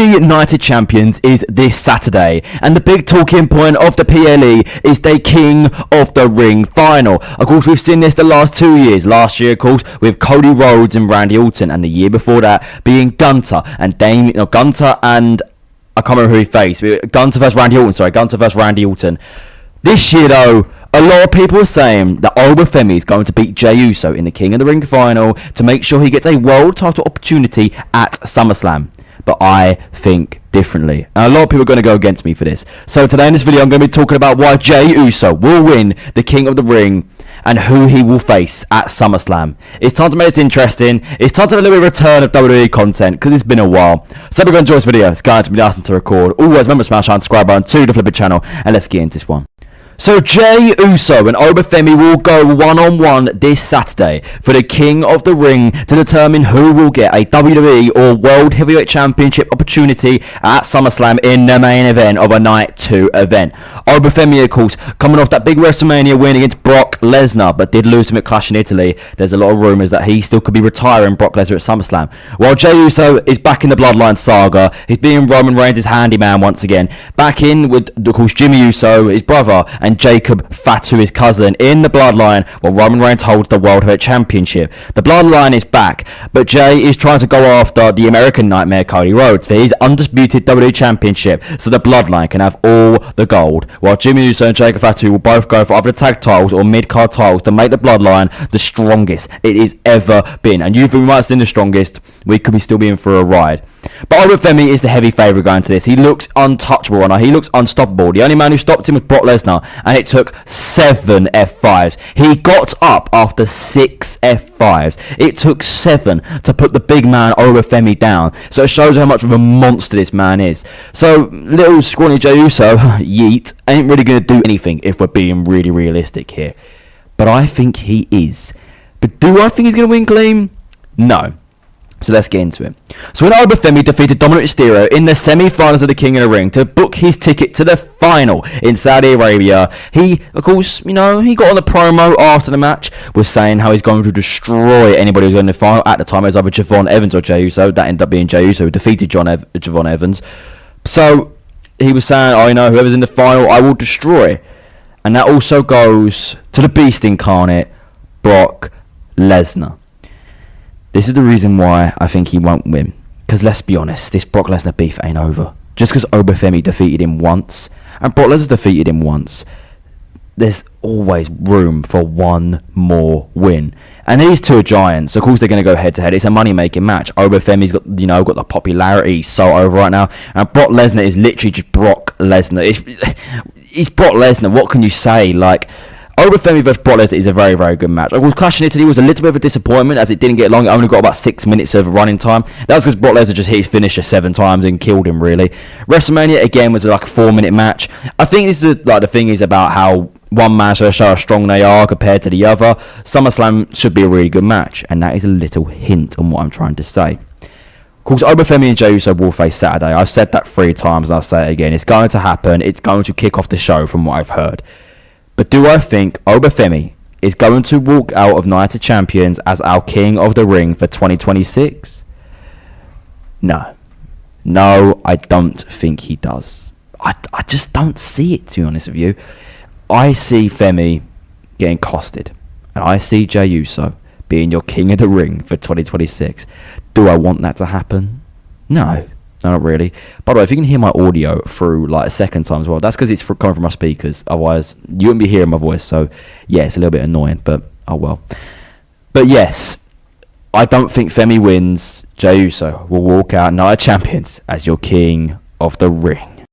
United Champions is this Saturday, and the big talking point of the PLE is the King of the Ring final. Of course, we've seen this the last 2 years. Last year, of course, with Cody Rhodes and Randy Orton, and the year before that being Gunter and Gunter and I can't remember who he faced. Gunter versus Randy Orton. Sorry, Gunter versus Randy Orton. This year, though, a lot of people are saying that Femi is going to beat Jey Uso in the King of the Ring final to make sure he gets a world title opportunity at SummerSlam. But I think differently. And a lot of people are going to go against me for this. So today in this video, I'm going to be talking about why Jey Uso will win the King of the Ring and who he will face at SummerSlam. It's time to make this interesting. It's time to have a little bit of return of WWE content because it's been a while. So if you're going to enjoy this video, it's going to be nice to record. Always remember to smash that subscribe button to the Flipper channel, and let's get into this one. So Jey Uso and Femi will go one-on-one this Saturday for the King of the Ring to determine who will get a WWE or World Heavyweight Championship opportunity at SummerSlam in the main event of a Night 2 event. Femi, of course, coming off that big WrestleMania win against Brock Lesnar, but did lose him at Clash in Italy. There's a lot of rumours that he still could be retiring Brock Lesnar at SummerSlam. While Jey Uso is back in the Bloodline saga, he's being Roman Reigns' handyman once again. Back in with, of course, Jimmy Uso, his brother, and Jacob Fatu, his cousin, in the Bloodline, while Roman Reigns holds the World Heavyweight Championship. The Bloodline is back, but Jey is trying to go after the American Nightmare Cody Rhodes for his undisputed WWE Championship, so the Bloodline can have all the gold, while Jimmy Uso and Jacob Fatu will both go for either the tag titles or mid-card titles to make the Bloodline the strongest it has ever been. And you think we might have seen the strongest, we could be still be in for a ride. But Femi is the heavy favourite going to this. He looks untouchable right now. He looks unstoppable. The only man who stopped him was Brock Lesnar, and it took 7 F5s. He got up after 6 F5s. It took 7 to put the big man Femi down. So it shows how much of a monster this man is. So little scrawny Jey Uso, yeet, ain't really going to do anything if we're being really realistic here. But I think he is. But do I think he's going to win clean? No. So let's get into it. So when Femi defeated Dominic Mysterio in the semi-finals of the King of the Ring to book his ticket to the final in Saudi Arabia, he, of course, he got on the promo after the match, was saying how he's going to destroy anybody who's going to the final. At the time, it was either Javon Evans or Jey Uso. That ended up being Jey Uso who defeated Javon Evans. So he was saying, whoever's in the final, I will destroy. And that also goes to the Beast incarnate, Brock Lesnar. This is the reason why I think he won't win. Because let's be honest, this Brock Lesnar beef ain't over. Just because Femi defeated him once, and Brock Lesnar defeated him once, there's always room for one more win. And these two are giants. Of course, they're going to go head-to-head. It's a money-making match. Femi's got, got the popularity. He's so over right now. And Brock Lesnar is literally just Brock Lesnar. It's Brock Lesnar. What can you say? Femi vs Brock Lesnar is a very, very good match. Of course, Clash in Italy was a little bit of a disappointment as it didn't get long. It only got about 6 minutes of running time. That was because Brock Lesnar just hit his finisher 7 times and killed him, really. WrestleMania, again, was like a 4-minute match. I think this is the thing is about how one man should show how strong they are compared to the other. SummerSlam should be a really good match, and that is a little hint on what I'm trying to say. Of course, Femi and Jey Uso will face Saturday. I've said that 3 times, and I'll say it again. It's going to happen. It's going to kick off the show from what I've heard. But do I think Femi is going to walk out of Night of Champions as our King of the Ring for 2026? No. No, I don't think he does. I just don't see it, to be honest with you. I see Femi getting costed. And I see Jey Uso being your King of the Ring for 2026. Do I want that to happen? No. No, not really. By the way, if you can hear my audio through a second time as well, that's because it's coming from my speakers. Otherwise, you wouldn't be hearing my voice. So, yeah, it's a little bit annoying, but oh well. But yes, I don't think Femi wins. Jey Uso will walk out Night of Champions as your King of the Ring.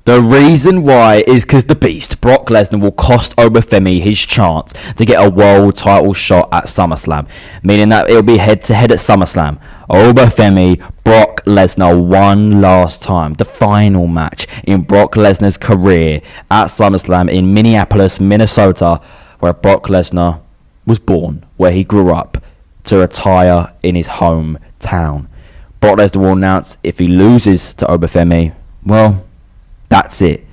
The reason why is because the Beast, Brock Lesnar, will cost Femi his chance to get a world title shot at SummerSlam, meaning that it'll be head-to-head at SummerSlam. Femi, Brock Lesnar one last time, the final match in Brock Lesnar's career at SummerSlam in Minneapolis, Minnesota, where Brock Lesnar was born, where he grew up, to retire in his hometown. Brock Lesnar will announce if he loses to Femi, well, that's it.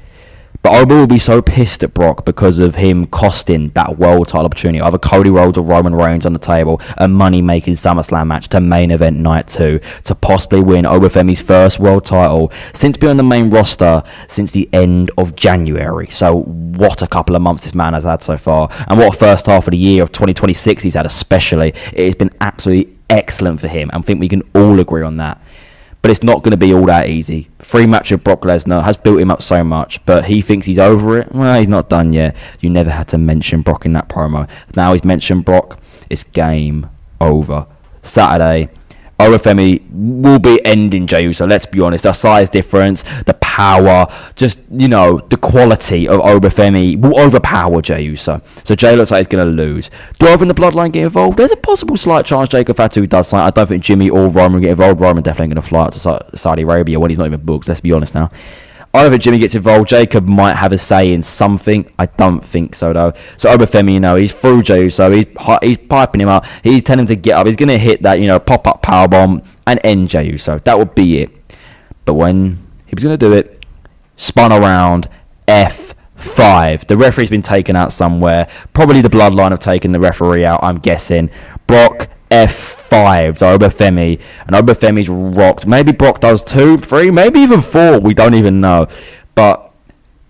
But Oba will be so pissed at Brock because of him costing that world title opportunity. Either Cody Rhodes or Roman Reigns on the table, a money-making SummerSlam match to main event night 2 to possibly win Femi's first world title since being on the main roster since the end of January. So what a couple of months this man has had so far. And what a first half of the year of 2026 he's had especially. It has been absolutely excellent for him. And I think we can all agree on that. But it's not going to be all that easy. 3 match with Brock Lesnar has built him up so much, but he thinks he's over it. Well, he's not done yet. You never had to mention Brock in that promo. Now he's mentioned Brock. It's game over. Saturday, Femi will be ending Jey Uso. Let's be honest. The size difference, the power, just, the quality of Femi will overpower Jey Uso. So Jey looks like he's going to lose. Do Oba and the Bloodline get involved? There's a possible slight chance Jacob Fatu does something. I don't think Jimmy or Roman get involved. Roman definitely going to fly out to Saudi Arabia when he's not even booked. Let's be honest now. I don't think Jimmy gets involved. Jacob might have a say in something. I don't think so, though. So Femi, he's through Jey Uso. He's piping him up. He's telling him to get up. He's going to hit that, pop-up powerbomb and end Jey Uso. That would be it. But when he was going to do it, spun around, F5. The referee's been taken out somewhere. Probably the Bloodline have taken the referee out, I'm guessing. Brock, F5 to Femi, and Femi's rocked. Maybe Brock does 2, 3, maybe even 4. We don't even know. But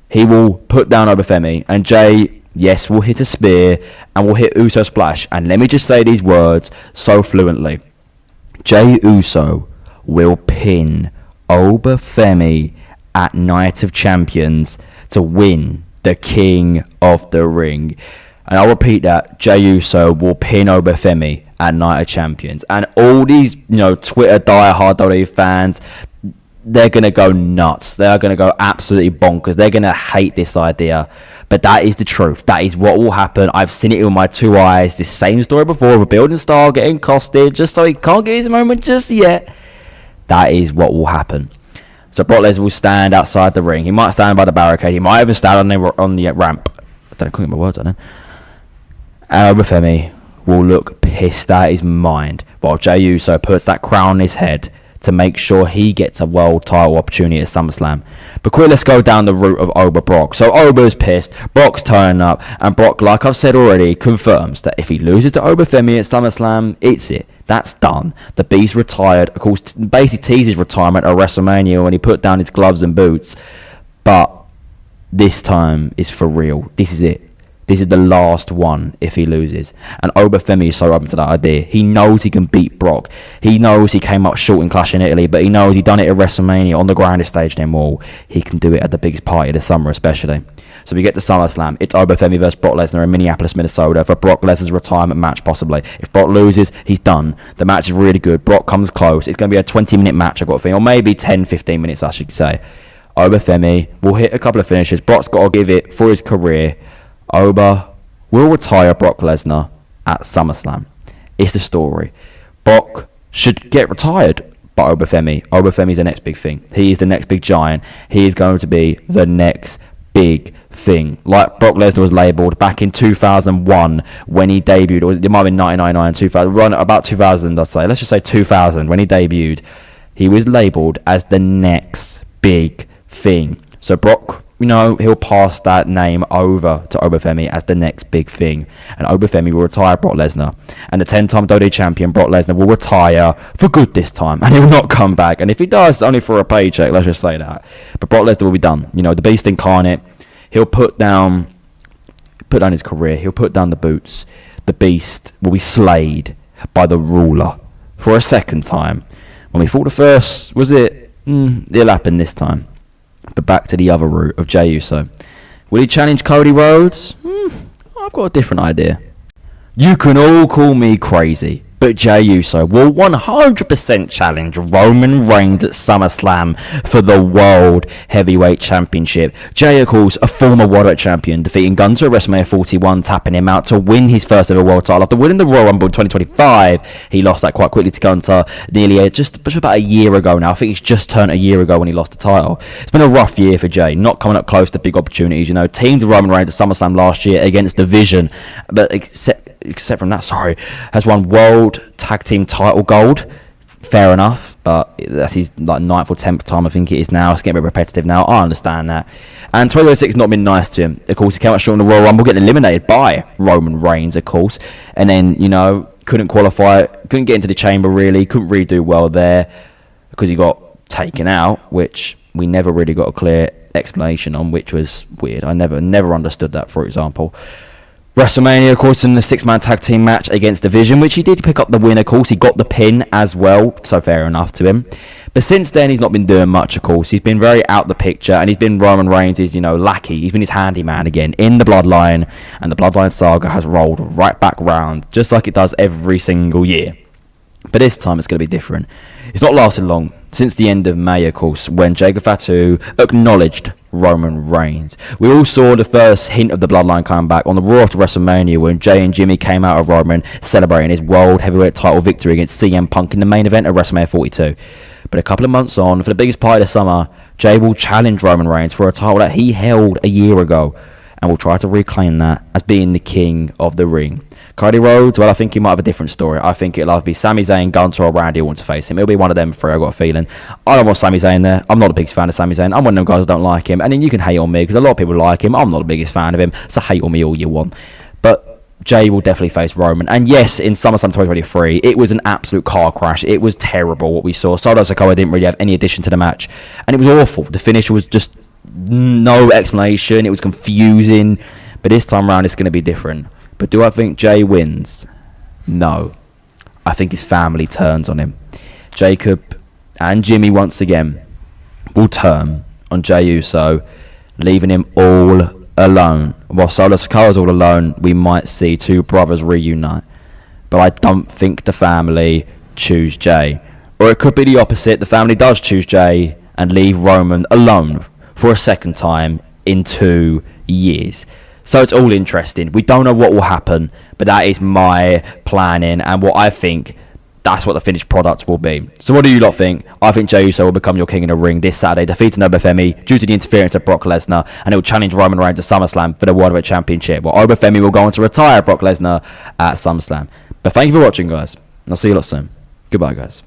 he will put down Femi, and Jey, yes, will hit a spear and will hit Uso splash. And let me just say these words so fluently. Jey Uso will pin Femi at Night of Champions to win the King of the Ring. And I'll repeat that. Jey Uso will pin Femi at Night of Champions. And all these, Twitter diehard WWE fans, they're going to go nuts. They are going to go absolutely bonkers. They're going to hate this idea. But that is the truth. That is what will happen. I've seen it with my 2 eyes. This same story before of a building star getting costed just so he can't get his moment just yet. That is what will happen. So Brock Lesnar will stand outside the ring. He might stand by the barricade. He might even stand on the ramp. I don't know, my words on it. And Femi will look pissed out his mind while Jey Uso puts that crown on his head to make sure he gets a world title opportunity at SummerSlam. But quick, let's go down the route of Oba Brock. So Oba's pissed, Brock's turning up, and Brock, like I've said already, confirms that if he loses to Femi at SummerSlam, it's it. That's done. The Beast retired. Of course, basically teased his retirement at WrestleMania when he put down his gloves and boots. But this time is for real. This is it. This is the last one if he loses. And Femi is so open to that idea. He knows he can beat Brock. He knows he came up short in Clash in Italy, but he knows he done it at WrestleMania on the grandest stage in them all. He can do it at the biggest party of the summer especially. So we get to SummerSlam. It's Femi versus Brock Lesnar in Minneapolis, Minnesota for Brock Lesnar's retirement match possibly. If Brock loses, he's done. The match is really good. Brock comes close. It's going to be a 20-minute match, I've got a feeling. Or maybe 10, 15 minutes, I should say. Femi will hit a couple of finishes. Brock's got to give it for his career. Oba will retire Brock Lesnar at SummerSlam. It's the story. Brock should get retired by Femi. Femi's the next big thing. He is the next big giant. He is going to be the next big thing. Like Brock Lesnar was labelled back in 2001 when he debuted. Or it might have been 1999, 2000, about 2000 I'd say. Let's just say 2000 when he debuted. He was labelled as the next big thing. So Brock, he'll pass that name over to Femi as the next big thing. And Femi will retire Brock Lesnar. And the 10-time WWE champion, Brock Lesnar, will retire for good this time. And he will not come back. And if he does, it's only for a paycheck, let's just say that. But Brock Lesnar will be done. The Beast incarnate, he'll put down his career. He'll put down the boots. The Beast will be slayed by the Ruler for a second time. When we thought the first, was it? It'll happen this time. But back to the other route of Jey Uso. Will he challenge Cody Rhodes? I've got a different idea. You can all call me crazy, but Jey Uso will 100% challenge Roman Reigns at SummerSlam for the World Heavyweight Championship. Jey, of course, a former World Champion, defeating Gunther at WrestleMania 41, tapping him out to win his first ever World title. After winning the Royal Rumble in 2025, he lost that quite quickly to Gunther nearly just about a year ago now. I think he's just turned a year ago when he lost the title. It's been a rough year for Jey, not coming up close to big opportunities. Teamed Roman Reigns at SummerSlam last year against Division, but except from that, has won World Tag Team title gold. Fair enough. But that's his like 9th or 10th time, I think it is now. It's getting a bit repetitive now. I understand that. And 2006 has not been nice to him. Of course, he came out short in the Royal Rumble, getting eliminated by Roman Reigns, of course. And then, couldn't qualify, couldn't get into the chamber really, couldn't really do well there because he got taken out, which we never really got a clear explanation on, which was weird. I never understood that, for example. WrestleMania, of course, in the 6-man tag team match against Division, which he did pick up the win, of course. He got the pin as well, so fair enough to him. But since then, he's not been doing much, of course. He's been very out the picture, and he's been Roman Reigns' lackey. He's been his handyman again in the Bloodline, and the Bloodline saga has rolled right back round, just like it does every single year. But this time, it's going to be different. It's not lasted long. Since the end of May, of course, when Jacob Fatu acknowledged Roman Reigns. We all saw the first hint of the Bloodline coming back on the Raw after WrestleMania when Jey and Jimmy came out of Roman celebrating his World Heavyweight title victory against CM Punk in the main event of WrestleMania 42. But a couple of months on, for the biggest party of the summer, Jey will challenge Roman Reigns for a title that he held a year ago and will try to reclaim that as being the king of the ring. Cody Rhodes, well, I think he might have a different story. I think it'll either be Sami Zayn, Gunther, or Randy who want to face him. It'll be one of them three, I've got a feeling. I don't want Sami Zayn there. I'm not a biggest fan of Sami Zayn. I'm one of them guys that don't like him. And then you can hate on me, because a lot of people like him. I'm not the biggest fan of him, so hate on me all you want. But Jey will definitely face Roman. And yes, in SummerSlam 2023, it was an absolute car crash. It was terrible what we saw. Solo Sikoa didn't really have any addition to the match. And it was awful. The finish was just no explanation. It was confusing. But this time around, it's going to be different. But do I think Jey wins? No. I think his family turns on him. Jacob and Jimmy once again will turn on Jey Uso, leaving him all alone. While Solo Sikoa's all alone, we might see two brothers reunite. But I don't think the family choose Jey. Or it could be the opposite. The family does choose Jey and leave Roman alone for a second time in 2 years. So it's all interesting. We don't know what will happen, but that is my planning and what I think that's what the finished product will be. So what do you lot think? I think Jey Uso will become your king in the ring this Saturday, defeating Femi due to the interference of Brock Lesnar, and he will challenge Roman Reigns to SummerSlam for the World Heavyweight Championship. Well, Femi will go on to retire Brock Lesnar at SummerSlam. But thank you for watching, guys. I'll see you lot soon. Goodbye, guys.